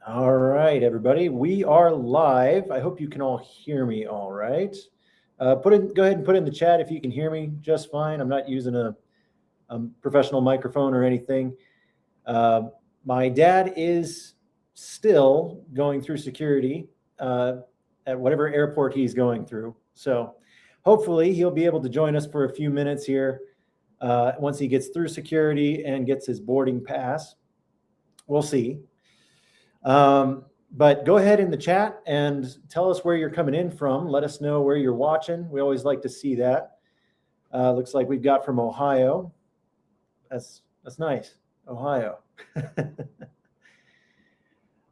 All right, everybody, we are live. I hope you can all hear me all right. Go ahead and put in the chat if you can hear me just fine. I'm not using a professional microphone or anything. My dad is still going through security at whatever airport he's going through. So hopefully he'll be able to join us for a few minutes here once he gets through security and gets his boarding pass. We'll see. But go ahead in the chat and tell us where you're coming in from. Let us know where you're watching. We always like to see that. Looks like we've got from Ohio. That's nice. Ohio.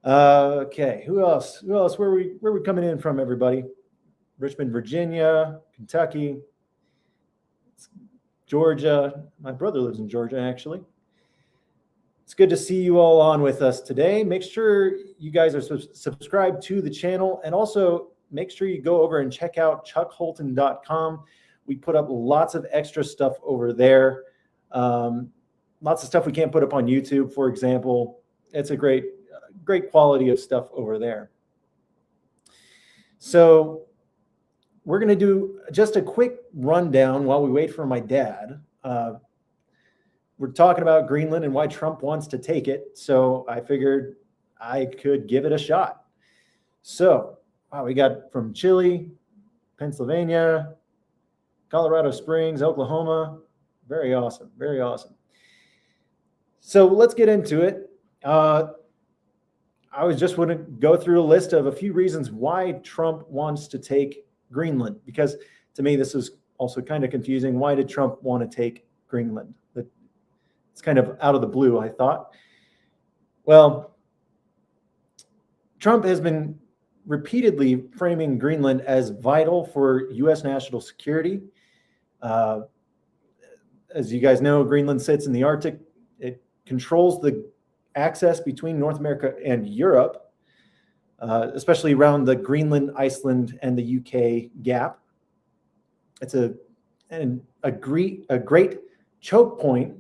Okay. Who else? Where are we coming in from, everybody? Richmond, Virginia, Kentucky, Georgia. My brother lives in Georgia, actually. It's good to see you all on with us today. Make sure you guys are subscribed to the channel, and also make sure you go over and check out chuckholton.com. We put up lots of extra stuff over there. Lots of stuff we can't put up on YouTube, for example. It's a great quality of stuff over there. So we're going to do just a quick rundown while we wait for my dad. We're talking about Greenland and why Trump wants to take it. So I figured I could give it a shot. So we got from Chile, Pennsylvania, Colorado Springs, Oklahoma. Very awesome. Very awesome. So let's get into it. I was just want to go through a list of a few reasons why Trump wants to take Greenland, because to me, this is also kind of confusing. Why did Trump want to take Greenland? It's kind of out of the blue, I thought. Well, Trump has been repeatedly framing Greenland as vital for U.S. national security. As you guys know, Greenland sits in the Arctic. It controls the access between North America and Europe, especially around the Greenland, Iceland, and the UK gap. It's a great choke point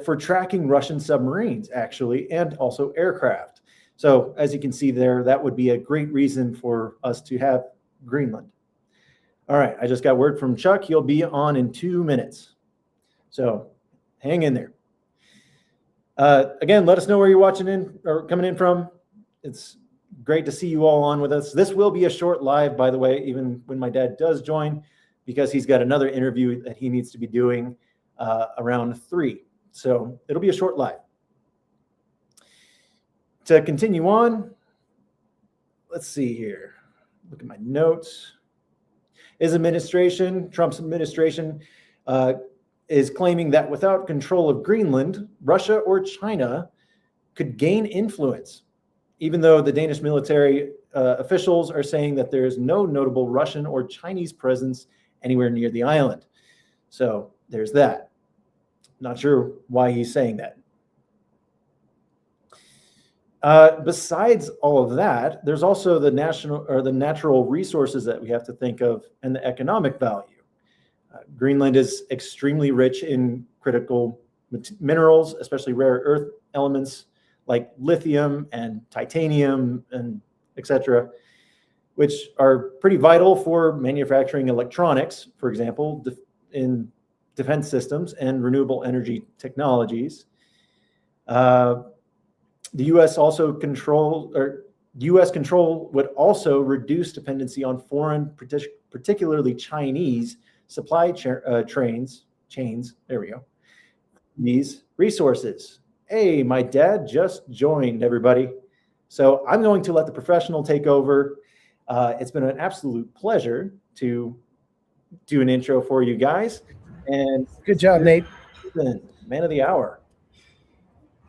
for tracking Russian submarines, actually, and also aircraft. So as you can see there, that would be a great reason for us to have Greenland. All right, I just got word from Chuck. He'll be on in 2 minutes. So hang in there. Again, let us know where you're watching in or coming in from. It's great to see you all on with us. This will be a short live, by the way, even when my dad does join, because he's got another interview that he needs to be doing around 3. So it'll be a short live. To continue on, let's see here. Look at my notes. Trump's administration is claiming that without control of Greenland, Russia or China could gain influence, even though the Danish military officials are saying that there is no notable Russian or Chinese presence anywhere near the island. So there's that. Not sure why he's saying that. Besides all of that, there's also the natural resources that we have to think of, and the economic value. Greenland is extremely rich in critical minerals, especially rare earth elements like lithium and titanium and etc., which are pretty vital for manufacturing electronics, for example, in defense systems and renewable energy technologies. The U.S. U.S. control would also reduce dependency on foreign, particularly Chinese, supply chains. There we go. These resources. Hey, my dad just joined, everybody. So I'm going to let the professional take over. It's been an absolute pleasure to do an intro for you guys. And good job, Nate. Man of the hour.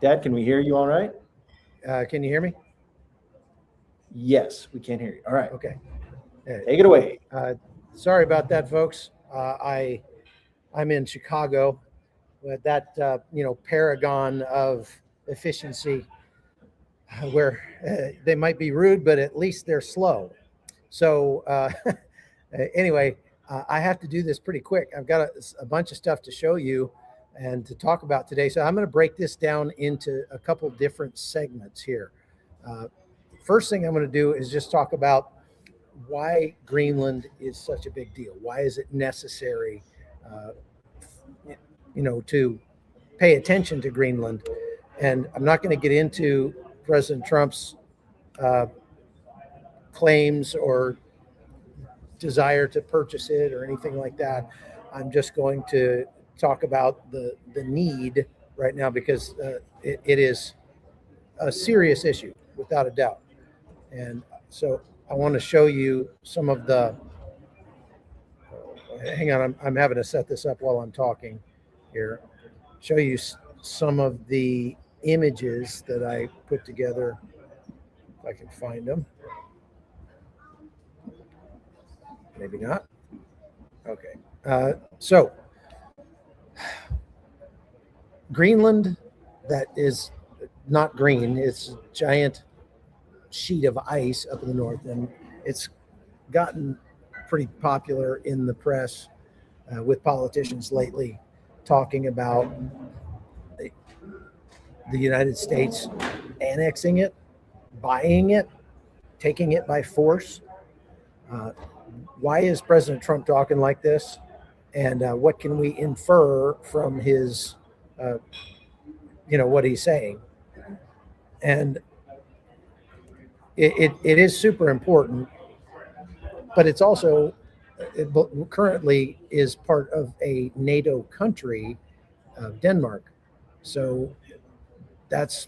Dad, can we hear you all right? Can you hear me? Yes, we can hear you. All right. Okay. Take it away. Sorry about that, folks. I'm in Chicago, but that paragon of efficiency, where they might be rude, but at least they're slow. So anyway, I have to do this pretty quick. I've got a bunch of stuff to show you and to talk about today. So I'm going to break this down into a couple different segments here. First thing I'm going to do is just talk about why Greenland is such a big deal. Why is it necessary, to pay attention to Greenland? And I'm not going to get into President Trump's claims or desire to purchase it or anything like that. I'm just going to talk about the need right now, because it is a serious issue without a doubt. And so I want to show you some of the, hang on, I'm having to set this up while I'm talking here. Show you some of the images that I put together, if I can find them. Maybe not. Okay. So Greenland, that is not green, it's a giant sheet of ice up in the north, and it's gotten pretty popular in the press with politicians lately, talking about the United States annexing it, buying it, taking it by force. Why is President Trump talking like this? And what can we infer from his, what he's saying? And it is super important, but it's also, it currently is part of a NATO country, Denmark. So that's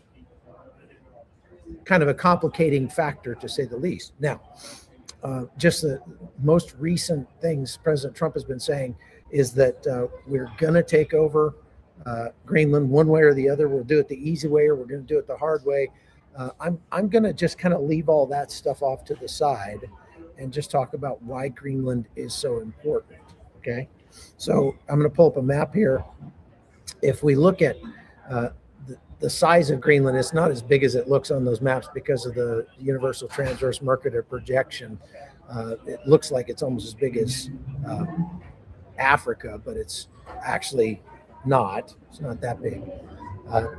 kind of a complicating factor, to say the least. Now, just the most recent things President Trump has been saying is that we're going to take over Greenland one way or the other. We'll do it the easy way, or we're going to do it the hard way. I'm going to just kind of leave all that stuff off to the side and just talk about why Greenland is so important. Okay, so I'm going to pull up a map here. If we look at the size of Greenland, it's not as big as it looks on those maps because of the universal transverse Mercator projection. It looks like it's almost as big as Africa, but it's actually not. It's not that big.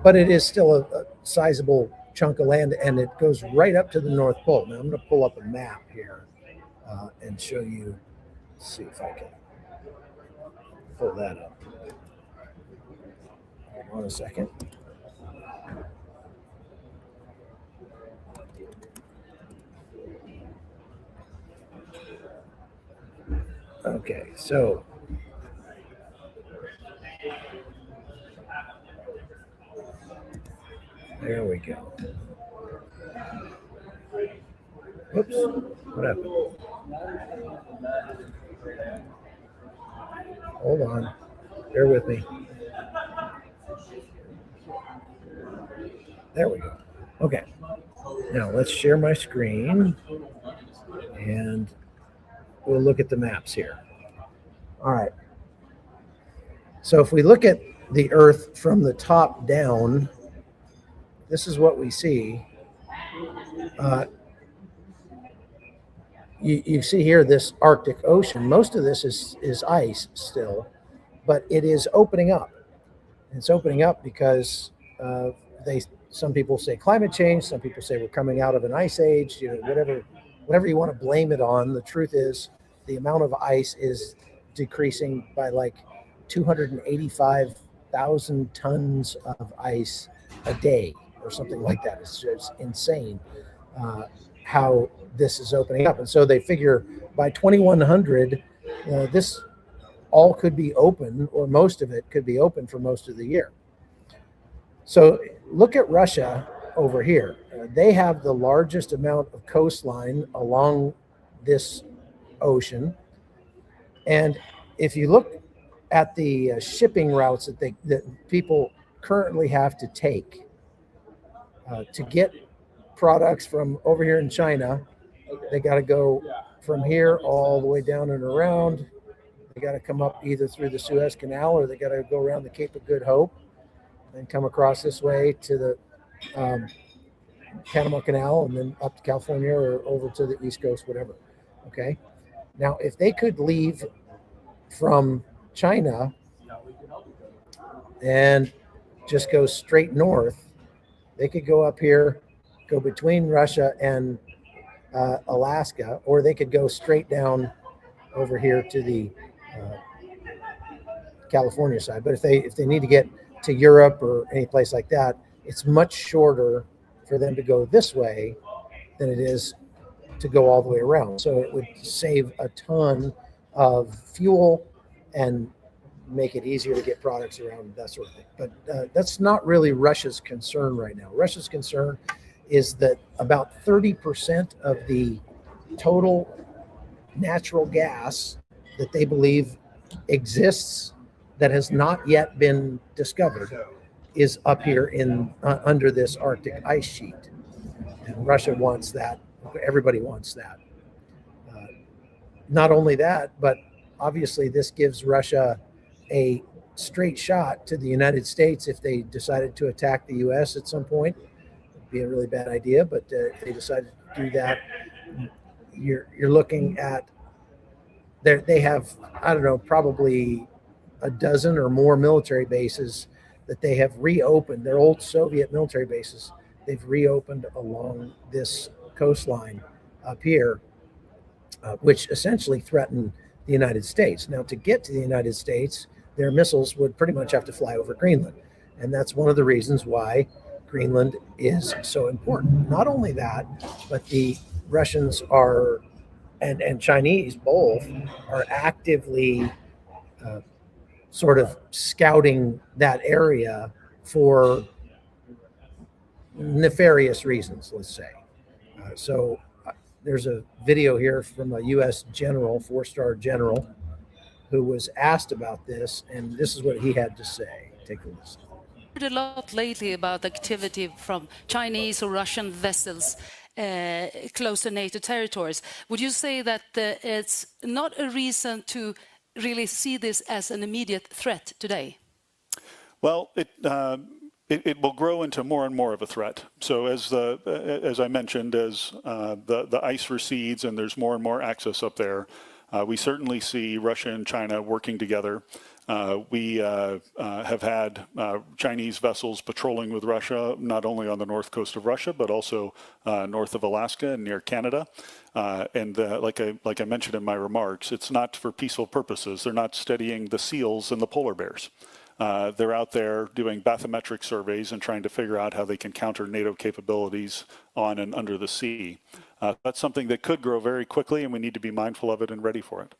But it is still a sizable chunk of land, and it goes right up to the North Pole. Now I'm going to pull up a map here and show you, see if I can pull that up. Hold on a second. Okay, so there we go. Oops, what happened? Hold on, bear with me. There we go. Okay, now let's share my screen and we'll look at the maps here. All right. So if we look at the Earth from the top down, this is what we see. You see here this Arctic Ocean. Most of this is ice still, but it is opening up. It's opening up because some people say climate change. Some people say we're coming out of an ice age. Whatever you want to blame it on. The truth is, the amount of ice is decreasing by like 285,000 tons of ice a day, or something like that. It's just insane how this is opening up. And so they figure by 2100, this all could be open, or most of it could be open for most of the year. So look at Russia over here. They have the largest amount of coastline along this ocean. And if you look at the shipping routes that people currently have to take to get products from over here in China, they got to go from here all the way down and around. They got to come up either through the Suez Canal, or they got to go around the Cape of Good Hope and come across this way to the Panama Canal, and then up to California or over to the East Coast, whatever. Okay. Now, if they could leave from China and just go straight north, they could go up here, go between Russia and Alaska, or they could go straight down over here to the California side. But if they need to get to Europe or any place like that, it's much shorter for them to go this way than it is to go all the way around. So it would save a ton of fuel and make it easier to get products around, that sort of thing. But that's not really Russia's concern right now. Russia's concern is that about 30% of the total natural gas that they believe exists that has not yet been discovered is up here in under this Arctic ice sheet. And Russia wants that. Everybody wants that. Not only that, but obviously this gives Russia a straight shot to the United States if they decided to attack the U.S. at some point. It'd be a really bad idea, but if they decided to do that, you're looking at they have, I don't know, probably a dozen or more military bases that they have reopened. They're old Soviet military bases. They've reopened along this coastline up here, which essentially threaten the United States. Now, to get to the United States, their missiles would pretty much have to fly over Greenland. And that's one of the reasons why Greenland is so important. Not only that, but the Russians are, and Chinese both, are actively sort of scouting that area for nefarious reasons, let's say. There's a video here from a U.S. general, 4-star general, who was asked about this, and this is what he had to say. Take a listen. Heard a lot lately about activity from Chinese or Russian vessels close to NATO territories. Would you say that it's not a reason to really see this as an immediate threat today? Well, it will grow into more and more of a threat. So as I mentioned, as the ice recedes and there's more and more access up there, we certainly see Russia and China working together. We have had Chinese vessels patrolling with Russia, not only on the north coast of Russia, but also north of Alaska and near Canada. Like I mentioned in my remarks, it's not for peaceful purposes. They're not studying the seals and the polar bears. They're out there doing bathymetric surveys and trying to figure out how they can counter NATO capabilities on and under the sea. That's something that could grow very quickly, and we need to be mindful of it and ready for it.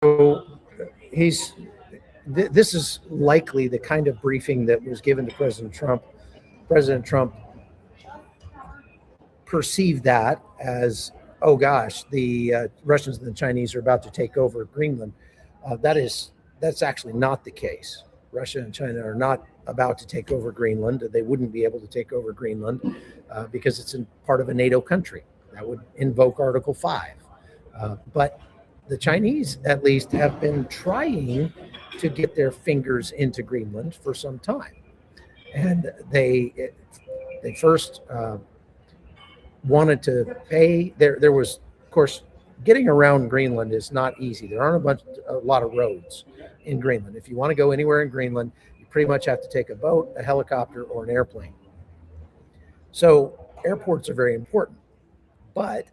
So this is likely the kind of briefing that was given to President Trump. President Trump perceived that as, oh gosh, the Russians and the Chinese are about to take over Greenland. That's actually not the case. Russia and China are not about to take over Greenland. They wouldn't be able to take over Greenland because it's part of a NATO country. That would invoke Article 5. But the Chinese, at least, have been trying to get their fingers into Greenland for some time. And they first wanted to pay. There was, of course, getting around Greenland is not easy. There aren't a lot of roads in Greenland. If you want to go anywhere in Greenland, you pretty much have to take a boat, a helicopter, or an airplane. So airports are very important, but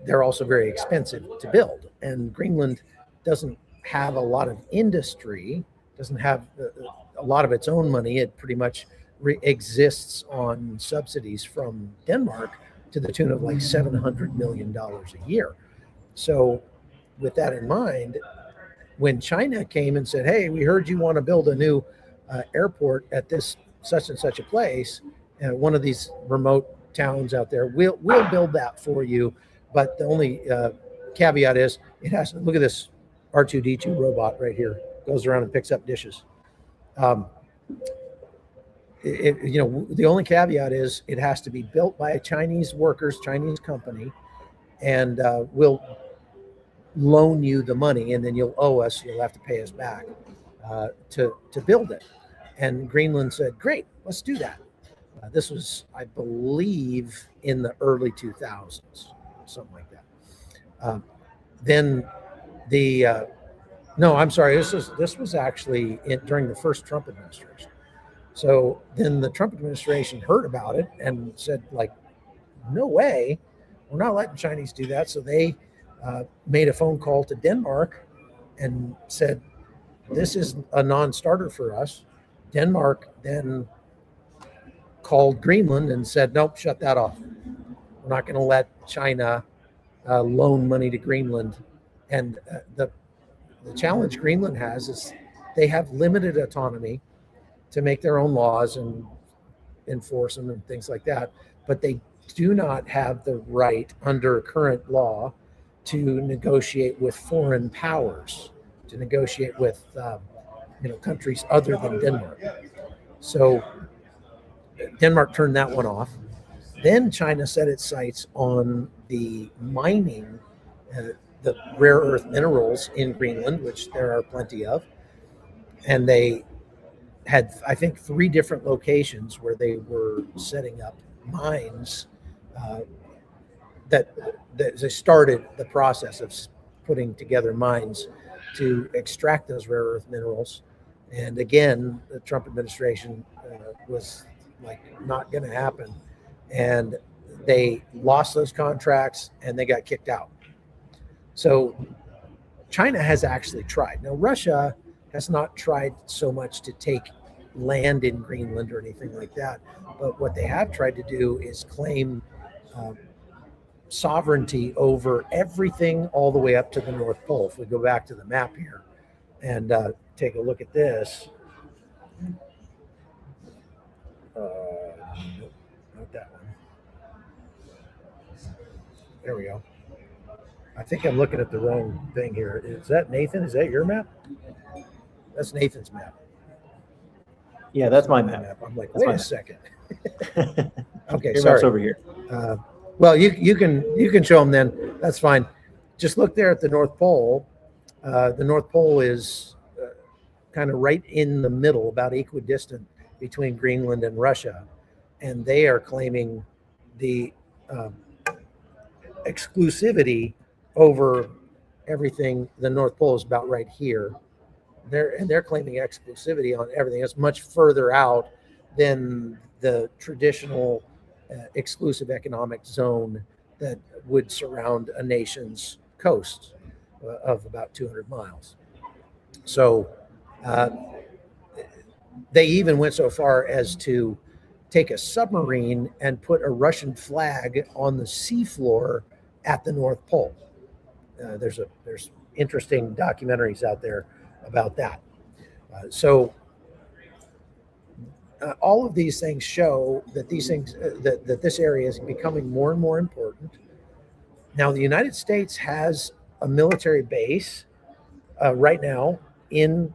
they're also very expensive to build. And Greenland doesn't have a lot of industry, doesn't have a lot of its own money. It pretty much exists on subsidies from Denmark to the tune of like $700 million a year. So with that in mind, when China came and said, hey, we heard you want to build a new airport at this such and such a place, one of these remote towns out there, we'll build that for you. But the only caveat is it has to, look at this R2-D2 robot right here, goes around and picks up dishes. The only caveat is it has to be built by a Chinese workers, Chinese company, and we'll loan you the money, and then you'll owe us, you'll have to pay us back to build it. And Greenland said, great, let's do that. This was, I believe, in the early 2000s, something like that. No, I'm sorry, this was actually during the first Trump administration. So then the Trump administration heard about it and said, like, no way, we're not letting Chinese do that. So they made a phone call to Denmark and said, this is a non-starter for us. Denmark then called Greenland and said, nope, shut that off. We're not going to let China loan money to Greenland. And the challenge Greenland has is they have limited autonomy to make their own laws and enforce them and things like that. But they do not have the right under current law to negotiate with foreign powers, to negotiate with countries other than Denmark. So Denmark turned that one off. Then China set its sights on the mining, the rare earth minerals in Greenland, which there are plenty of. And they had, I think, 3 different locations where they were setting up mines that they started the process of putting together mines to extract those rare earth minerals. And again, the Trump administration was like, not going to happen. And they lost those contracts and they got kicked out. So China has actually tried. Now, Russia has not tried so much to take land in Greenland or anything like that. But what they have tried to do is claim sovereignty over everything all the way up to the North Pole. If we go back to the map here and take a look at this. Nope, not that one. There we go. I think I'm looking at the wrong thing here. Is that Nathan? Is that your map? That's Nathan's map. Yeah, that's my map. I'm like, That's wait my a map. second. Okay, Your sorry. map's over here. Well, you can show them then. That's fine. Just look there at the North Pole. The North Pole is kind of right in the middle, about equidistant between Greenland and Russia, and they are claiming the exclusivity over everything. The North Pole is about right here. They're claiming exclusivity on everything. It's much further out than the traditional exclusive economic zone that would surround a nation's coast of about 200 miles. So they even went so far as to take a submarine and put a Russian flag on the seafloor at the North Pole. There's interesting documentaries out there about that. All of these things show that that this area is becoming more and more important. Now, the United States has a military base right now in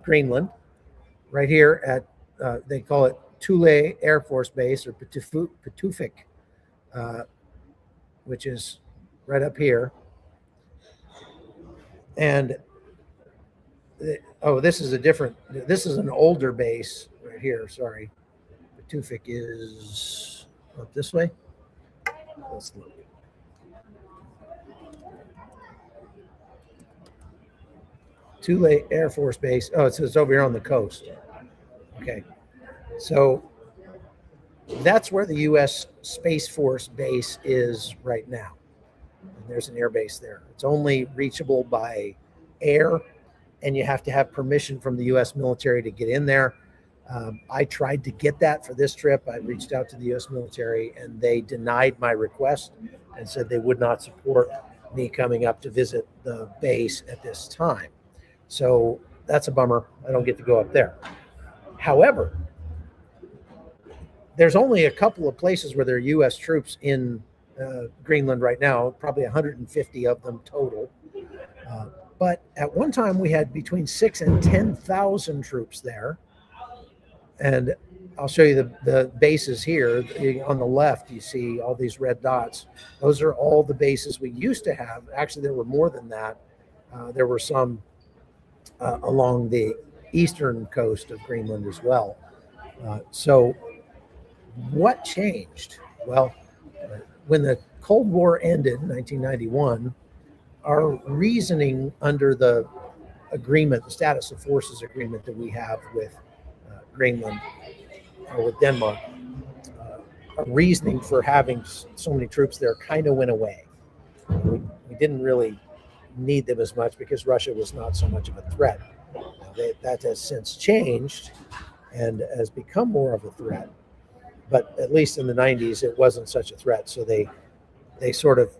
Greenland, right here at they call it Thule Air Force Base, or Patufic, which is right up here. And this is an older base right here. Sorry. Patufic is up this way. Let's look. Thule Air Force Base. Oh, it's over here on the coast. Okay. So that's where the U.S. Space Force base is right now. And there's an air base there. It's only reachable by air, and you have to have permission from the U.S. military to get in there. I tried to get that for this trip. I reached out to the U.S. military, and they denied my request and said they would not support me coming up to visit the base at this time. So that's a bummer. I don't get to go up there. However, there's only a couple of places where there are U.S. troops in Greenland right now, probably 150 of them total. But at one time, we had between 6,000 and 10,000 troops there. And I'll show you the bases here. On the left, you see all these red dots. Those are all the bases we used to have. Actually, there were more than that. There were some along the eastern coast of Greenland as well. So what changed? Well, when the Cold War ended in 1991, our reasoning under the agreement, the status of forces agreement that we have with Greenland or with Denmark, reasoning for having so many troops there kind of went away. We didn't really need them as much because Russia was not so much of a threat. That has since changed and has become more of a threat. But at least in the 90s, it wasn't such a threat. So they sort of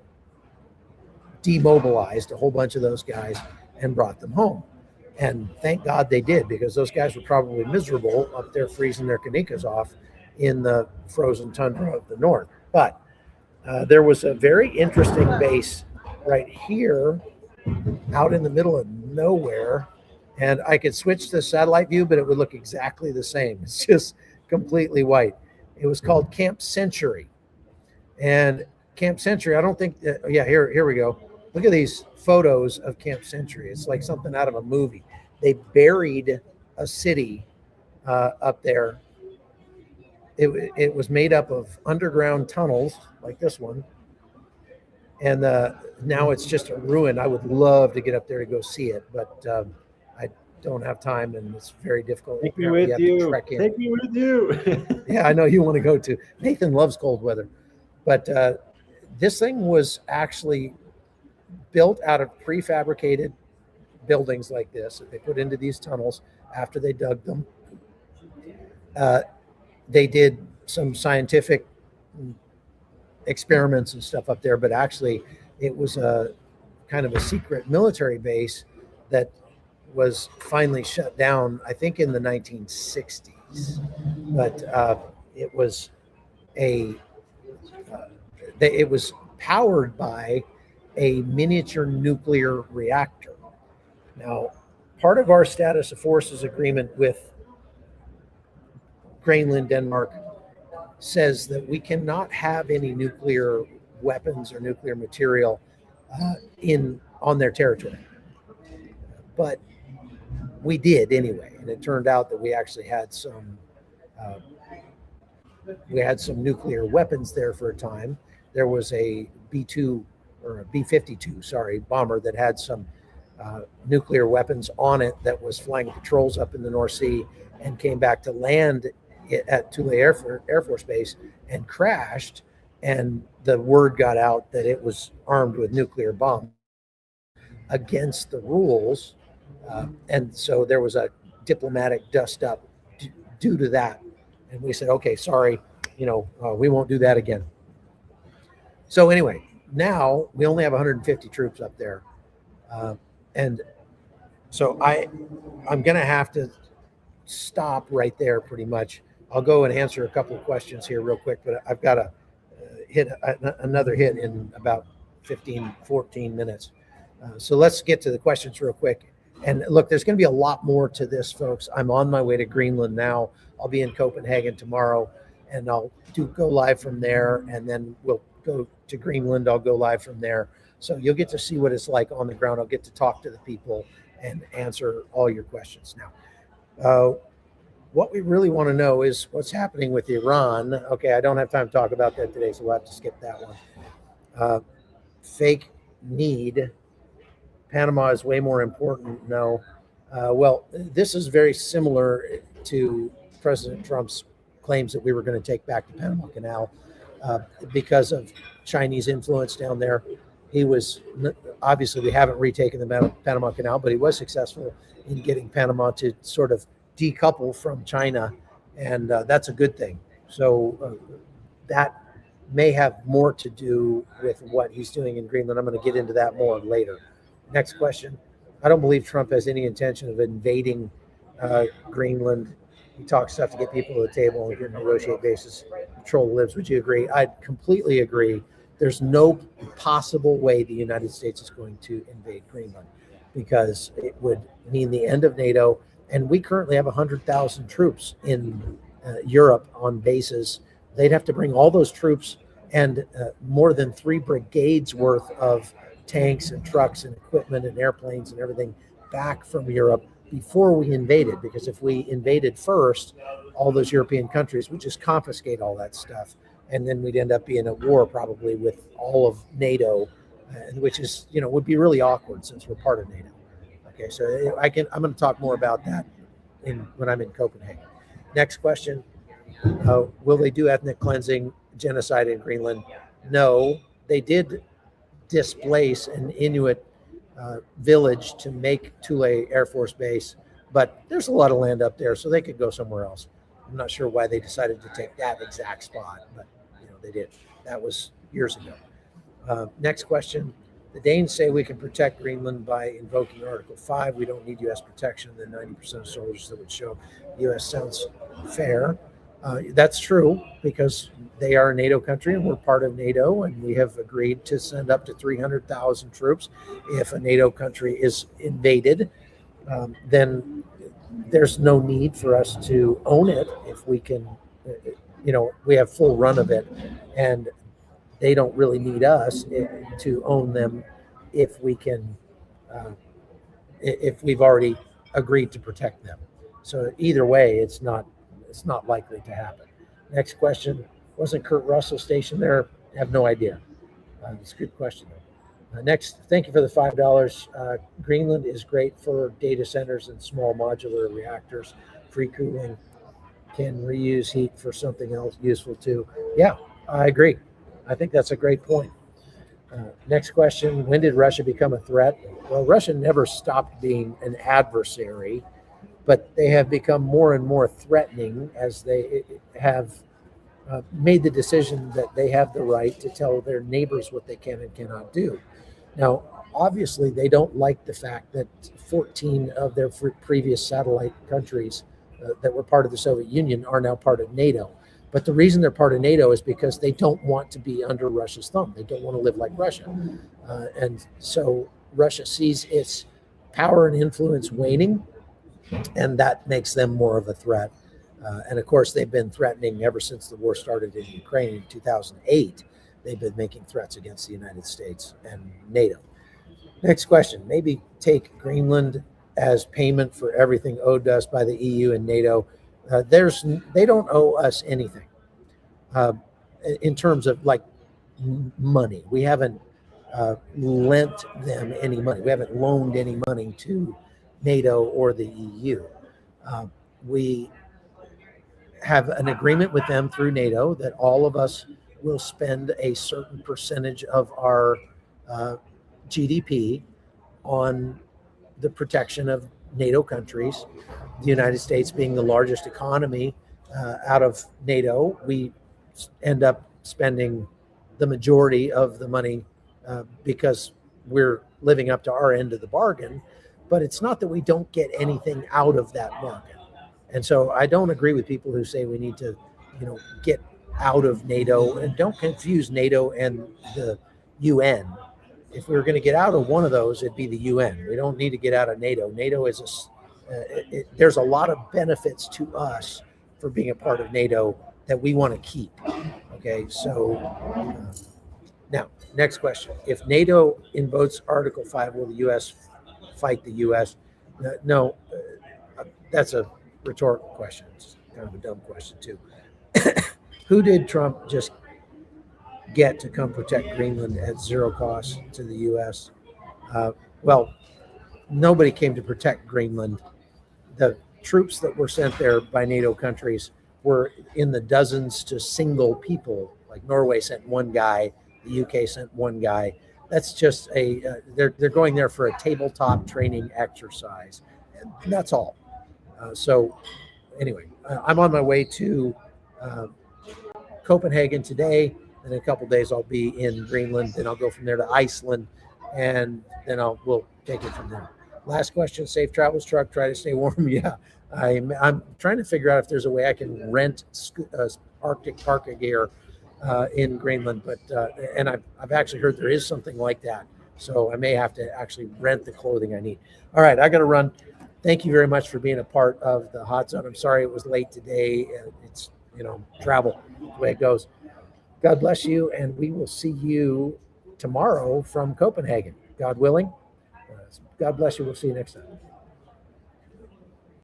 demobilized a whole bunch of those guys and brought them home. And thank God they did, because those guys were probably miserable up there freezing their kanikas off in the frozen tundra of the north. But there was a very interesting base right here out in the middle of nowhere. And I could switch to satellite view, but it would look exactly the same. It's just completely white. It was called Camp Century. And Camp Century, I don't think, here we go. Look at these photos of Camp Century. It's like something out of a movie. They buried a city up there. It was made up of underground tunnels like this one. And now it's just a ruin. I would love to get up there to go see it, but I don't have time, and it's very difficult. Take me with you. Take me with you. Yeah, I know you want to go to. Nathan loves cold weather. But this thing was actually built out of prefabricated buildings like this that they put into these tunnels after they dug them. They did some scientific experiments and stuff up there, but actually it was a kind of a secret military base that was finally shut down, I think in the 1960s. But it was it was powered by a miniature nuclear reactor. Now, part of our status of forces agreement with Greenland, Denmark, says that we cannot have any nuclear weapons or nuclear material on their territory. But we did anyway, and it turned out that we actually had some nuclear weapons there for a time. There was a B-2 or a B-52, bomber that had some nuclear weapons on it that was flying patrols up in the North Sea and came back to land at Thule Air Force Base and crashed. And the word got out that it was armed with nuclear bombs against the rules. And so there was a diplomatic dust up due to that. And we said, okay, sorry, we won't do that again. So anyway, now we only have 150 troops up there. And so I'm going to have to stop right there pretty much. I'll go and answer a couple of questions here real quick, but I've got to hit another hit in about 14 minutes. So let's get to the questions real quick. And look, there's going to be a lot more to this, folks. I'm on my way to Greenland now. I'll be in Copenhagen tomorrow, and I'll go live from there, and then we'll go to Greenland. I'll go live from there. So you'll get to see what it's like on the ground. I'll get to talk to the people and answer all your questions. Now, what we really want to know is what's happening with Iran. Okay, I don't have time to talk about that today, so we'll have to skip that one. Fake need. Panama is way more important. No. Well, this is very similar to President Trump's claims that we were going to take back the Panama Canal because of Chinese influence down there. He was, obviously we haven't retaken the Panama Canal, but he was successful in getting Panama to sort of decouple from China, and that's a good thing. So that may have more to do with what he's doing in Greenland. I'm going to get into that more later. Next question. I don't believe Trump has any intention of invading Greenland. He talks stuff to get people to the table and negotiate bases, control the libs. Would you agree? I'd completely agree. There's no possible way the United States is going to invade Greenland, because it would mean the end of NATO. And we currently have 100,000 troops in Europe on bases. They'd have to bring all those troops and more than 3 brigades worth of tanks and trucks and equipment and airplanes and everything back from Europe before we invaded. Because if we invaded first, all those European countries would just confiscate all that stuff. And then we'd end up being at war probably with all of NATO, which is, would be really awkward since we're part of NATO. Okay, so I'm going to talk more about that when I'm in Copenhagen. Next question. Will they do ethnic cleansing, genocide in Greenland? No, they did displace an Inuit village to make Thule Air Force Base, but there's a lot of land up there, so they could go somewhere else. I'm not sure why they decided to take that exact spot, but they did. That was years ago. Next question. The Danes say we can protect Greenland by invoking Article 5. We don't need U.S. protection. The 90% of soldiers that would show up. U.S. sounds fair. That's true because they are a NATO country and we're part of NATO, and we have agreed to send up to 300,000 troops. If a NATO country is invaded, then there's no need for us to own it if we can, we have full run of it, and they don't really need us to own them if we can, if we've already agreed to protect them. So either way, it's not likely to happen. Next question. Wasn't Kurt Russell stationed there? I have no idea. It's a good question. Next, thank you for the $5. Greenland is great for data centers and small modular reactors. Free cooling, can reuse heat for something else useful too. Yeah, I agree. I think that's a great point. Next question. When did Russia become a threat? Well, Russia never stopped being an adversary, but they have become more and more threatening as they have made the decision that they have the right to tell their neighbors what they can and cannot do. Now, obviously, they don't like the fact that 14 of their previous satellite countries that were part of the Soviet Union are now part of NATO. But the reason they're part of NATO is because they don't want to be under Russia's thumb. They don't want to live like Russia. And so Russia sees its power and influence waning, and that makes them more of a threat. And of course, they've been threatening ever since the war started in Ukraine in 2008. They've been making threats against the United States and NATO. Next question. Maybe take Greenland as payment for everything owed us by the EU and NATO. They don't owe us anything in terms of like money. We haven't lent them any money. We haven't loaned any money to NATO or the EU. We have an agreement with them through NATO that all of us will spend a certain percentage of our GDP on the protection of NATO countries. The United States being the largest economy out of NATO, we end up spending the majority of the money because we're living up to our end of the bargain. But it's not that we don't get anything out of that bargain. And so I don't agree with people who say we need to, get out of NATO. And don't confuse NATO and the UN. If we were going to get out of one of those, it'd be the UN. We don't need to get out of NATO. NATO is there's a lot of benefits to us for being a part of NATO that we want to keep. Okay, so now, next question. If NATO invokes Article 5, will the U.S. fight the U.S.? No, that's a rhetorical question. It's kind of a dumb question, too. Who did Trump just get to come protect Greenland at zero cost to the U.S.? Well, nobody came to protect Greenland. The troops that were sent there by NATO countries were in the dozens to single people. Like Norway sent one guy, the UK sent one guy. That's just they're going there for a tabletop training exercise. And that's all. So anyway, I'm on my way to Copenhagen today. In a couple days, I'll be in Greenland. Then I'll go from there to Iceland, and then we'll take it from there. Last question: safe travels, truck. Try to stay warm. Yeah, I'm trying to figure out if there's a way I can rent Arctic parka gear in Greenland, but and I've actually heard there is something like that. So I may have to actually rent the clothing I need. All right, I got to run. Thank you very much for being a part of the Hot Zone. I'm sorry it was late today. It's travel the way it goes. God bless you, and we will see you tomorrow from Copenhagen, God willing. God bless you. We'll see you next time.